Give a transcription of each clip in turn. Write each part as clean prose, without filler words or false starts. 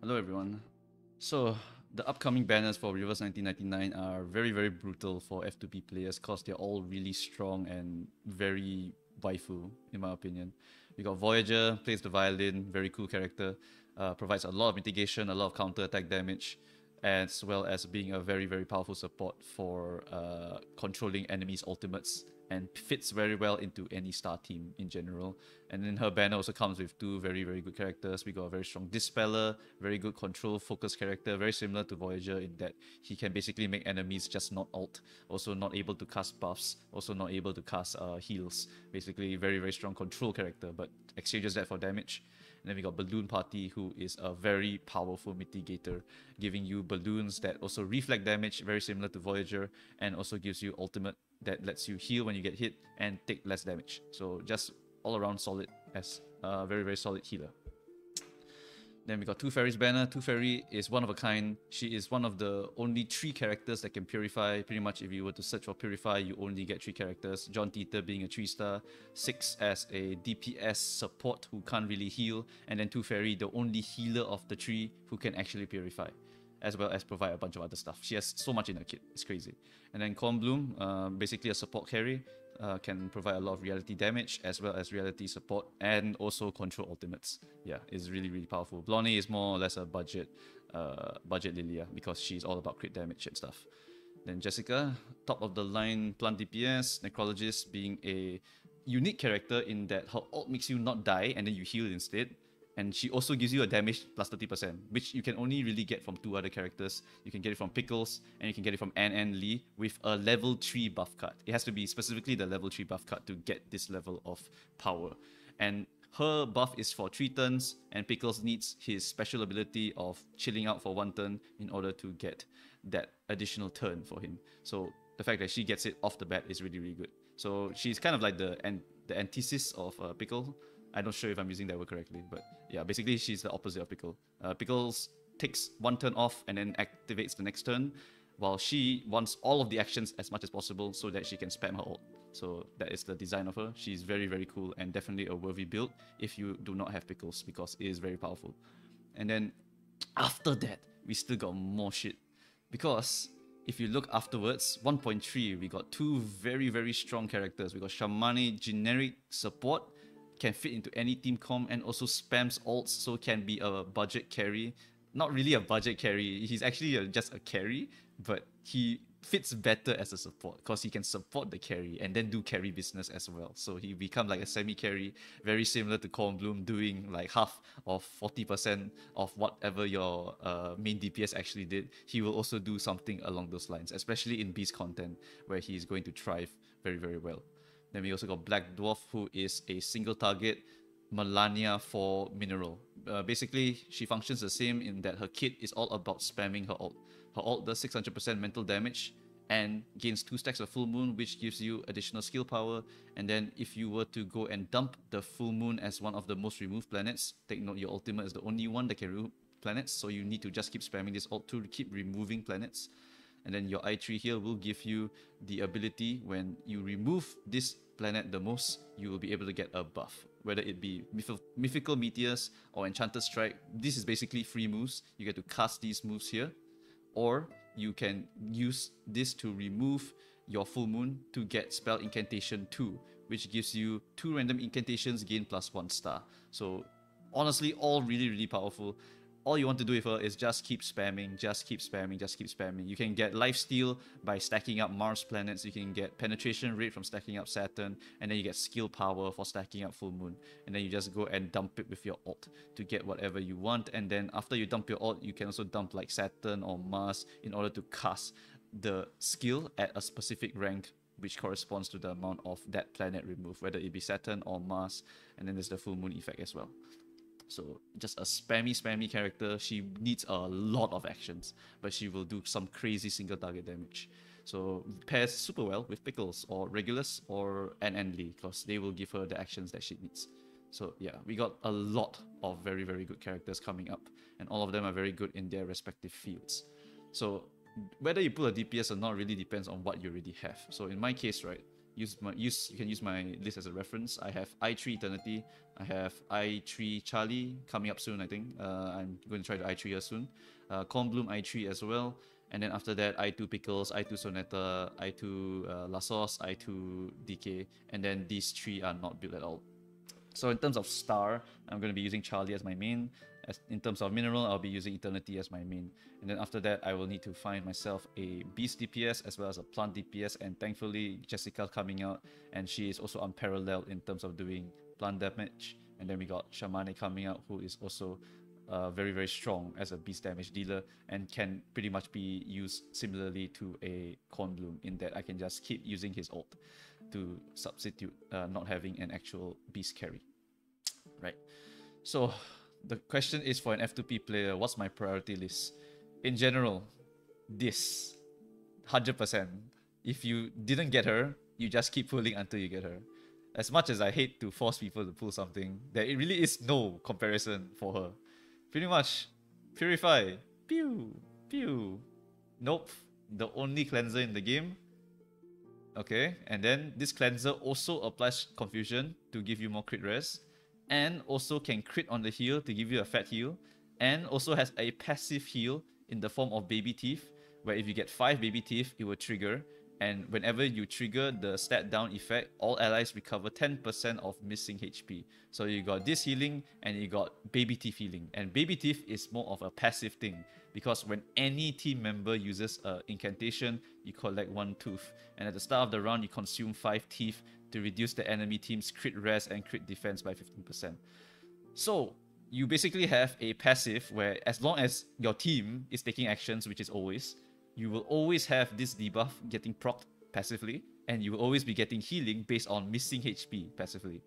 Hello everyone. So the upcoming banners for Reverse 1999 are very brutal for F2P players because they're all really strong and very waifu in my opinion. We got Voyager, plays the violin, very cool character, provides a lot of mitigation, a lot of counter attack damage, as well as being a very powerful support for controlling enemies' ultimates and fits very well into any star team in general. And then her banner also comes with two very good characters. We got a very strong Dispeller, very good control focus character, very similar to Voyager in that he can basically make enemies just not ult, also not able to cast buffs, also not able to cast heals. Basically very strong control character, but exchanges that for damage. And then we got Balloon Party, who is a very powerful mitigator, giving you balloons that also reflect damage, very similar to Voyager, and also gives you ultimate that lets you heal when you get hit and take less damage. So just all around solid as a very solid healer. Then we got Toothfairy's banner. Toothfairy is one of a kind. She is one of the only 3 characters that can purify. Pretty much if you were to search for purify, you only get 3 characters. John Titor being a 3-star, 6 as a DPS support who can't really heal, and then Toothfairy, the only healer of the 3 who can actually purify, as well as provide a bunch of other stuff. She has so much in her kit, it's crazy. And then Bkornblume, basically a support carry, can provide a lot of reality damage as well as reality support and also control ultimates. Yeah, it's really powerful. Blondie is more or less a budget Lilia because she's all about crit damage and stuff. Then Jessica, top of the line plant DPS, Necrologist being a unique character in that her ult makes you not die and then you heal instead. And she also gives you a damage plus 30%, which you can only really get from 2 other characters. You can get it from Pickles, and you can get it from Ann Lee with a level 3 buff card. It has to be specifically the level 3 buff card to get this level of power. And her buff is for 3 turns, and Pickles needs his special ability of chilling out for 1 turn in order to get that additional turn for him. So the fact that she gets it off the bat is really good. So she's kind of like the antithesis of Pickle. I'm not sure if I'm using that word correctly, but yeah, basically she's the opposite of Pickle. Pickles takes 1 turn off and then activates the next turn, while she wants all of the actions as much as possible so that she can spam her ult. So that is the design of her. She's very cool and definitely a worthy build if you do not have Pickles because it is very powerful. And then after that, we still got more shit because if you look afterwards, 1.3, we got 2 very strong characters. We got Shamane generic support, can fit into any team comp and also spams ults, so can be a budget carry. Not really a budget carry, he's actually just a carry, but he fits better as a support because he can support the carry and then do carry business as well. So he become like a semi-carry, very similar to Bkornblume, doing like half of 40% of whatever your main DPS actually did. He will also do something along those lines, especially in beast content where he is going to thrive very well. Then we also got Black Dwarf, who is a single target Melania for mineral. Basically, she functions the same in that her kit is all about spamming her ult. Her ult does 600% mental damage and gains 2 stacks of Full Moon, which gives you additional skill power. And then if you were to go and dump the Full Moon as one of the most removed planets, take note your ultimate is the only one that can remove planets, so you need to just keep spamming this ult to keep removing planets. And then your I3 here will give you the ability when you remove this planet the most, you will be able to get a buff. Whether it be Mythical Meteors or Enchanted Strike, this is basically free moves. You get to cast these moves here, or you can use this to remove your Full Moon to get Spell Incantation 2, which gives you 2 random incantations, gain +1 star. So honestly, all really powerful. All you want to do with her is just keep spamming. You can get lifesteal by stacking up Mars planets. You can get penetration rate from stacking up Saturn, and then you get skill power for stacking up Full Moon. And then you just go and dump it with your ult to get whatever you want. And then after you dump your ult, you can also dump like Saturn or Mars in order to cast the skill at a specific rank, which corresponds to the amount of that planet removed, whether it be Saturn or Mars. And then there's the Full Moon effect as well. So just a spammy character. She needs a lot of actions, but she will do some crazy single target damage. So pairs super well with Pickles or Regulus or Ann Lee because they will give her the actions that she needs. So yeah, we got a lot of very good characters coming up, and all of them are very good in their respective fields. So whether you pull a DPS or not really depends on what you already have. So in my case, right, You can use my list as a reference. I have I3 Eternity, I have I3 Charlie coming up soon. I think I'm going to try the I3 here soon. Bkornblume I3 as well, and then after that I2 Pickles, I2 Sonata, I2 Lasos, I2 DK, and then these three are not built at all. So in terms of star, I'm going to be using Charlie as my main. In terms of mineral, I'll be using Eternity as my main. And then after that, I will need to find myself a beast DPS as well as a plant DPS. And thankfully, Jessica coming out, and she is also unparalleled in terms of doing plant damage. And then we got Shamane coming out, who is also very, very strong as a beast damage dealer and can pretty much be used similarly to a Bkornblume in that I can just keep using his ult to substitute not having an actual beast carry. Right. So the question is, for an F2P player, what's my priority list? In general, this 100%. If you didn't get her, you just keep pulling until you get her. As much as I hate to force people to pull something, there really is no comparison for her. Pretty much, Purify, pew, pew. Nope, the only cleanser in the game. Okay, and then this cleanser also applies Confusion to give you more crit res, and also can crit on the heal to give you a fat heal, and also has a passive heal in the form of Baby Teeth, where if you get 5 Baby Teeth, it will trigger, and whenever you trigger the stat down effect, all allies recover 10% of missing HP. So you got this healing, and you got Baby Teeth healing, and Baby Teeth is more of a passive thing, because when any team member uses an incantation, you collect 1 tooth, and at the start of the round, you consume 5 teeth to reduce the enemy team's crit res and crit defense by 15%. So you basically have a passive where as long as your team is taking actions, which is always, you will always have this debuff getting procced passively, and you will always be getting healing based on missing HP passively.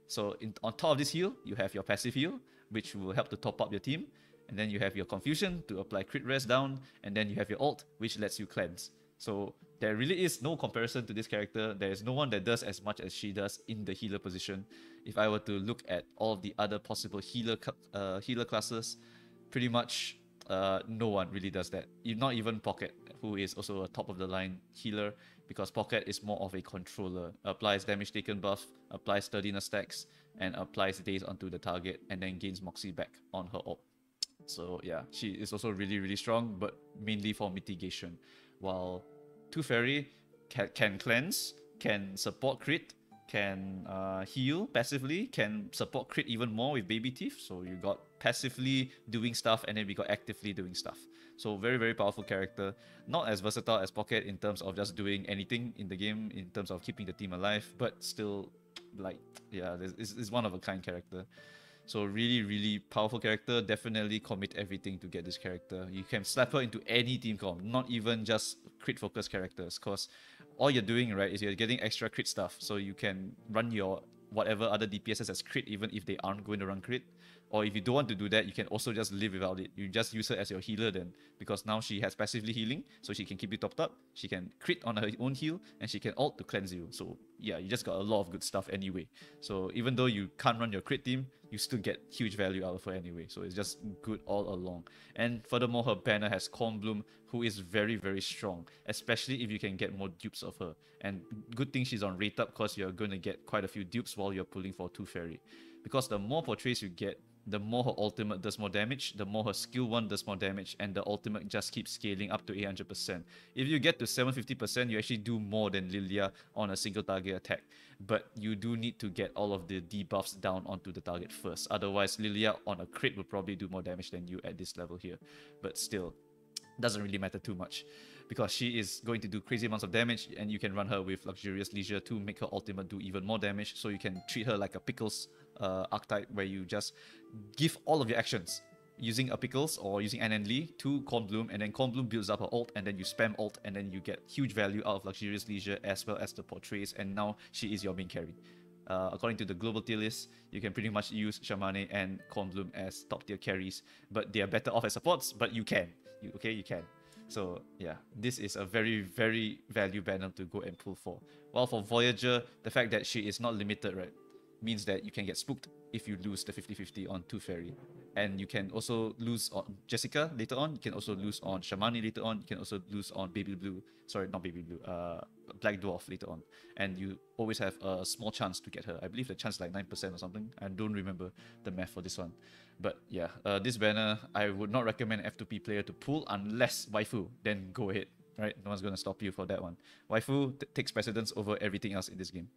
So on top of this heal, you have your passive heal, which will help to top up your team, and then you have your Confusion to apply crit res down, and then you have your ult, which lets you cleanse. So there really is no comparison to this character. There is no one that does as much as she does in the healer position. If I were to look at all of the other possible healer classes, pretty much no one really does that. Not even Pocket, who is also a top of the line healer, because Pocket is more of a controller. Applies damage taken buff, applies sturdiness stacks, and applies daze onto the target, and then gains Moxie back on her ult. So yeah, she is also really, really strong, but mainly for mitigation. While Toothfairy can cleanse, can support crit, can heal passively, can support crit even more with Baby Teeth. So you got passively doing stuff, and then we got actively doing stuff. So very, very powerful character. Not as versatile as Pocket in terms of just doing anything in the game, in terms of keeping the team alive, but still, like, yeah, it's one of a kind character. So really, really powerful character. Definitely commit everything to get this character. You can slap her into any team comp, not even just crit focused characters, because all you're doing, right, is you're getting extra crit stuff. So you can run your whatever other DPSs as crit even if they aren't going to run crit. Or if you don't want to do that, you can also just live without it. You just use her as your healer then, because now she has passively healing, so she can keep you topped up. She can crit on her own heal, and she can ult to cleanse you. So yeah, you just got a lot of good stuff anyway. So even though you can't run your crit team, you still get huge value out of her anyway. So it's just good all along. And furthermore, her banner has Bkornblume, who is very, very strong, especially if you can get more dupes of her. And good thing she's on rate up, because you're going to get quite a few dupes while you're pulling for Toothfairy. Because the more portraits you get, the more her ultimate does more damage, the more her skill 1 does more damage, and the ultimate just keeps scaling up to 800%. If you get to 750%, you actually do more than Lilia on a single target attack. But you do need to get all of the debuffs down onto the target first. Otherwise, Lilia on a crit will probably do more damage than you at this level here. But still, doesn't really matter too much, because she is going to do crazy amounts of damage, and you can run her with Luxurious Leisure to make her ultimate do even more damage. So you can treat her like a Pickles archetype, where you just give all of your actions using a Pickles or using Ananli to Bkornblume, and then Bkornblume builds up her ult, and then you spam ult, and then you get huge value out of Luxurious Leisure as well as the portraits, and now she is your main carry. According to the global tier list, you can pretty much use Shamane and Bkornblume as top tier carries, but they are better off as supports, but you can. You can. So yeah, this is a very, very value banner to go and pull for. While for Voyager, the fact that she is not limited, right, means that you can get spooked if you lose the 50-50 on Toothfairy. And you can also lose on Jessica later on. You can also lose on Shamane later on. You can also lose on Baby Blue. Sorry, not Baby Blue. Black Dwarf later on, and you always have a small chance to get her. I believe the chance is like 9% or something. I don't remember the math for this one. But yeah, this banner, I would not recommend F2P player to pull unless waifu, then go ahead, right? No one's going to stop you for that one. Waifu takes precedence over everything else in this game.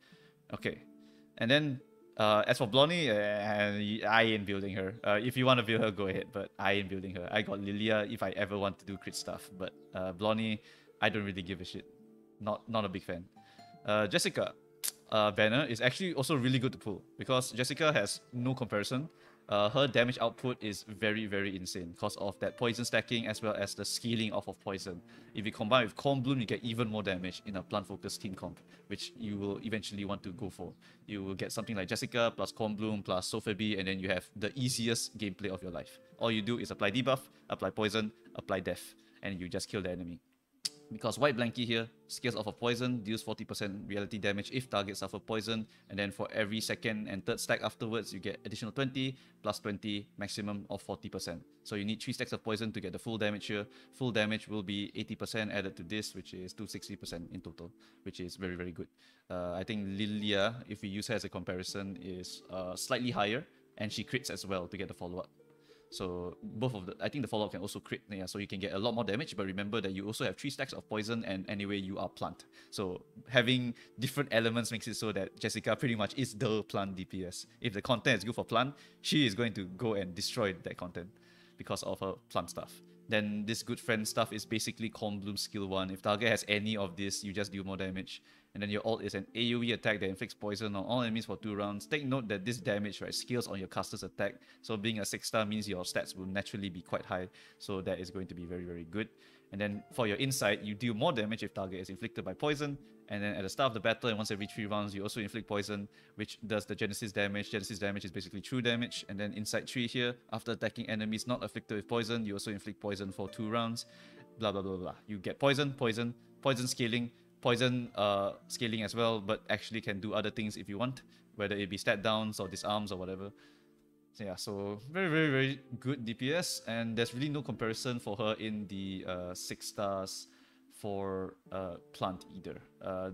Okay, and then as for Blonnie, I ain't building her. If you want to build her, go ahead, but I ain't building her. I got Lilia if I ever want to do crit stuff, but Blonnie, I don't really give a shit. Not a big fan. Jessica banner is actually also really good to pull because Jessica has no comparison. Her damage output is very, very insane because of that poison stacking as well as the scaling off of poison. If you combine with Bkornblume, you get even more damage in a plant-focused team comp, which you will eventually want to go for. You will get something like Jessica plus Bkornblume plus Toothfairy, and then you have the easiest gameplay of your life. All you do is apply debuff, apply poison, apply death, and you just kill the enemy. Because White Blankie here scales off of poison, deals 40% reality damage if targets suffer poison, and then for every second and third stack afterwards, you get additional 20 plus 20, maximum of 40%. So you need 3 stacks of poison to get the full damage here. Full damage will be 80% added to this, which is 260% in total, which is very, very good. I think Lilia, if we use her as a comparison, is slightly higher, and she crits as well to get the follow-up. So both of the, I think the follow-up can also crit, yeah, so you can get a lot more damage, but remember that you also have 3 stacks of poison, and anyway you are plant. So having different elements makes it so that Jessica pretty much is the plant DPS. If the content is good for plant, she is going to go and destroy that content because of her plant stuff. Then this good friend stuff is basically Bkornblume skill 1. If target has any of this, you just deal more damage. And then your ult is an AoE attack that inflicts poison on all enemies for 2 rounds. Take note that this damage, right, scales on your caster's attack. So being a 6-star means your stats will naturally be quite high. So that is going to be very, very good. And then for your insight, you deal more damage if target is inflicted by poison. And then at the start of the battle, and once every 3 rounds, you also inflict poison, which does the Genesis damage. Genesis damage is basically true damage. And then insight 3 here, after attacking enemies not afflicted with poison, you also inflict poison for 2 rounds. Blah, blah, blah, blah. You get poison, poison, poison scaling, poison scaling as well, but actually can do other things if you want, whether it be stat downs or disarms or whatever. So yeah, so very, very, very good DPS, and there's really no comparison for her in the 6 stars for plant either.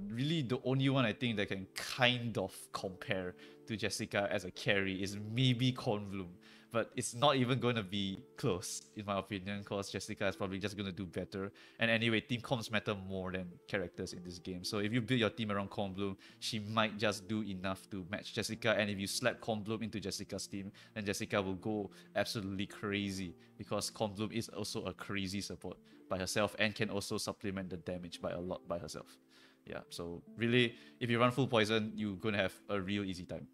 Really the only one I think that can kind of compare to Jessica as a carry is maybe Bkornblume, but it's not even going to be close in my opinion, because Jessica is probably just going to do better. And anyway, team comps matter more than characters in this game. So if you build your team around Bkornblume, she might just do enough to match Jessica, and if you slap Bkornblume into Jessica's team, then Jessica will go absolutely crazy, because Bkornblume is also a crazy support by herself and can also supplement the damage by a lot by herself. Yeah, so really, if you run full poison, you're going to have a real easy time.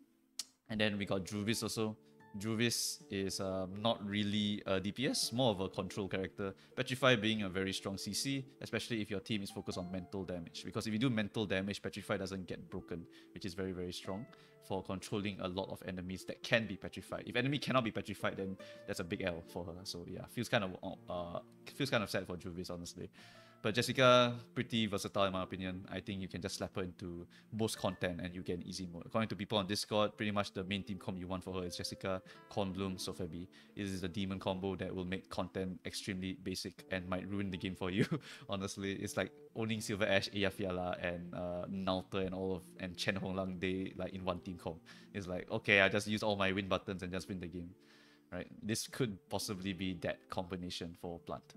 And then we got Druvis also. Druvis is not really a DPS, more of a control character. Petrify being a very strong CC, especially if your team is focused on mental damage. Because if you do mental damage, Petrify doesn't get broken, which is very, very strong for controlling a lot of enemies that can be petrified. If enemy cannot be petrified, then that's a big L for her. So yeah, feels kind of sad for Druvis, honestly. But Jessica, pretty versatile in my opinion. I think you can just slap her into most content and you get an easy mode. According to people on Discord, pretty much the main team comp you want for her is Jessica, Bkornblume, Toothfairy. It is the demon combo that will make content extremely basic and might ruin the game for you. Honestly, it's like owning Silver Ash, Eyjafjalla, and Nauta and Chen Honglang Day like in one team comp. It's like, okay, I just use all my win buttons and just win the game. Right? This could possibly be that combination for Plant.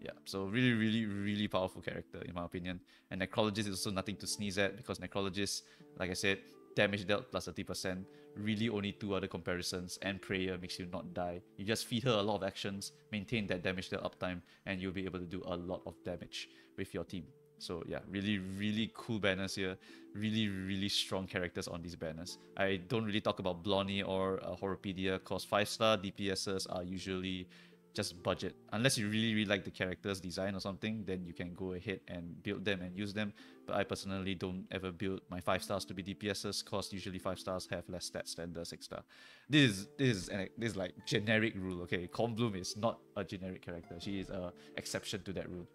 Yeah, so really, really, really powerful character in my opinion. And Necrologist is also nothing to sneeze at, because Necrologist, like I said, damage dealt plus 30%, really only 2 other comparisons, and Prayer makes you not die. You just feed her a lot of actions, maintain that damage dealt uptime, and you'll be able to do a lot of damage with your team. So yeah, really, really cool banners here. Really, really strong characters on these banners. I don't really talk about Blonnie or Horopedia, because 5-star DPSs are usually just budget. Unless you really, really like the character's design or something, then you can go ahead and build them and use them. But I personally don't ever build my 5 stars to be DPSs, because usually 5 stars have less stats than the 6 star. This is like generic rule, okay? Bkornblume is not a generic character. She is an exception to that rule.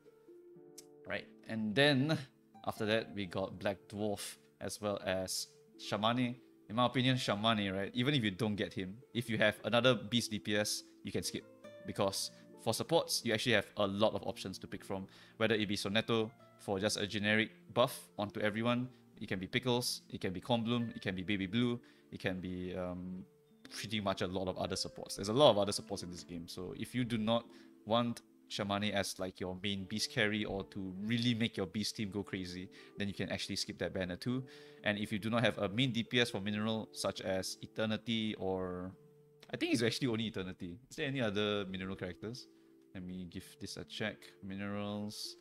Right, and then after that we got Black Dwarf as well as Shamane. In my opinion, Shamane, right, even if you don't get him, if you have another beast DPS, you can skip. Because for supports, you actually have a lot of options to pick from, whether it be Soneto, for just a generic buff onto everyone. It can be Pickles, it can be Bkornblume, it can be Baby Blue, it can be pretty much a lot of other supports. There's a lot of other supports in this game. So if you do not want Shamane as like your main beast carry or to really make your beast team go crazy, then you can actually skip that banner too. And if you do not have a main DPS for mineral such as Eternity, or I think it's actually only Eternity. Is there any other mineral characters? Let me give this a check. Minerals.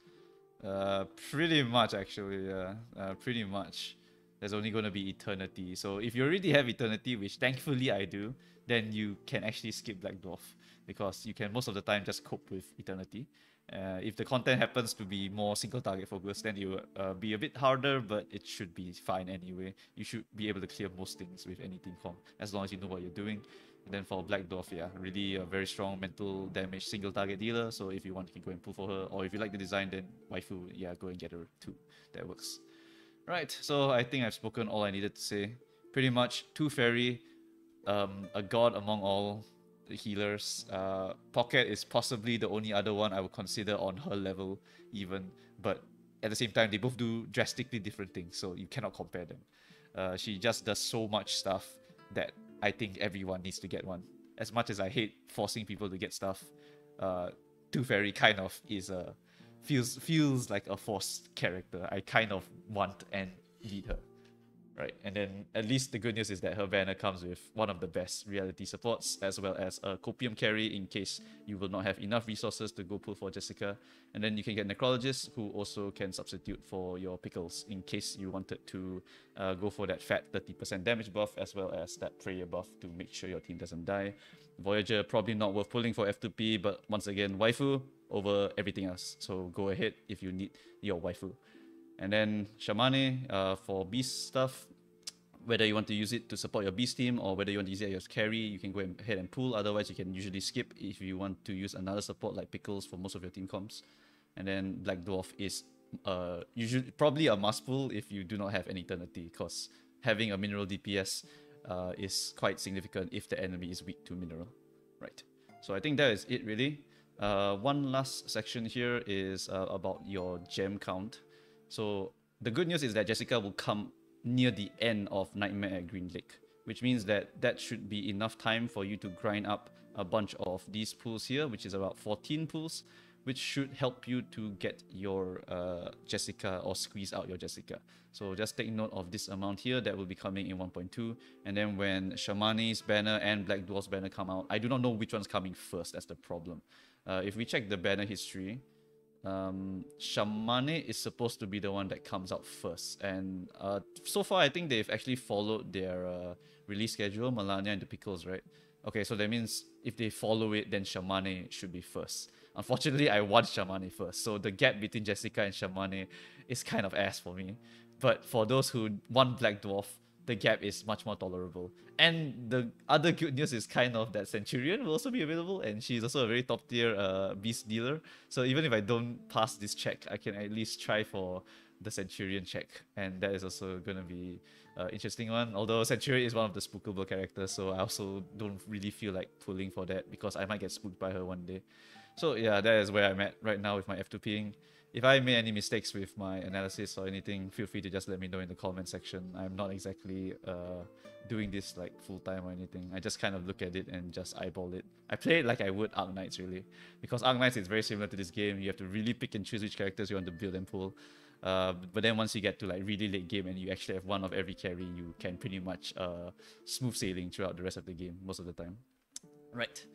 Pretty much actually, yeah. Pretty much. There's only going to be Eternity. So if you already have Eternity, which thankfully I do, then you can actually skip Black Dwarf, because you can most of the time just cope with Eternity. If the content happens to be more single target focused, then it will be a bit harder, but it should be fine anyway. You should be able to clear most things with any team comp, as long as you know what you're doing. And then for Black Dwarf, yeah, really a very strong mental damage single target dealer. So if you want, you can go and pull for her. Or if you like the design, then waifu, yeah, go and get her too. That works. Right, so I think I've spoken all I needed to say. Pretty much, Toothfairy, a god among all the healers. Pocket is possibly the only other one I would consider on her level even. But at the same time, they both do drastically different things, so you cannot compare them. She just does so much stuff that I think everyone needs to get one. As much as I hate forcing people to get stuff, Toothfairy kind of is a feels like a forced character. I kind of want and need her, right? And then at least the good news is that her banner comes with one of the best reality supports, as well as a copium carry in case you will not have enough resources to go pull for Jessica. And then you can get Necrologist, who also can substitute for your Pickles in case you wanted to go for that fat 30% damage buff, as well as that prayer buff to make sure your team doesn't die. Voyager, probably not worth pulling for F2P, but once again, waifu over everything else. So go ahead if you need your waifu. And then Shamane, for beast stuff, whether you want to use it to support your beast team or whether you want to use it as carry, you can go ahead and pull. Otherwise, you can usually skip if you want to use another support like Pickles for most of your team comps. And then Black Dwarf is usually probably a must pull if you do not have any Eternity, because having a mineral DPS is quite significant if the enemy is weak to mineral. Right. So I think that is it really. One last section here is about your gem count. So the good news is that Jessica will come near the end of Nightmare at Green Lake, which means that that should be enough time for you to grind up a bunch of these pools here, which is about 14 pools, which should help you to get your Jessica or squeeze out your Jessica. So just take note of this amount here that will be coming in 1.2. And then when Shamane's banner and Black Dwarf's banner come out, I do not know which one's coming first, that's the problem. If we check the banner history, Shamane is supposed to be the one that comes out first, and so far I think they've actually followed their release schedule, Melania and the Pickles, right? Okay, so that means if they follow it, then Shamane should be first. Unfortunately, I want Shamane first, so the gap between Jessica and Shamane is kind of ass for me. But for those who want Black Dwarf, the gap is much more tolerable. And the other good news is kind of that Centurion will also be available, and she's also a very top tier beast dealer. So even if I don't pass this check, I can at least try for the Centurion check, and that is also gonna be an interesting one. Although Centurion is one of the spookable characters, so I also don't really feel like pulling for that because I might get spooked by her one day. So yeah, that is where I'm at right now with my F2Ping. If I made any mistakes with my analysis or anything, feel free to just let me know in the comment section. I'm not exactly doing this like full-time or anything. I just kind of look at it and just eyeball it. I play it like I would Arc Knights really, because Arc Knights is very similar to this game. You have to really pick and choose which characters you want to build and pull. But then once you get to like really late game and you actually have one of every carry, you can pretty much smooth sailing throughout the rest of the game most of the time. Right.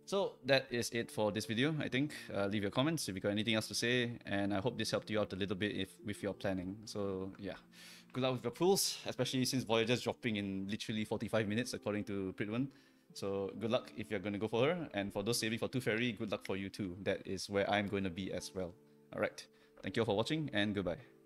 So that is it for this video, I think. Leave your comments if you got anything else to say, and I hope this helped you out a little bit with your planning. So yeah, good luck with your pulls, especially since Voyager's dropping in literally 45 minutes according to Prydwen. So good luck if you're going to go for her, and for those saving for Toothfairy, good luck for you too. That is where I'm going to be as well. Alright, thank you all for watching, and goodbye.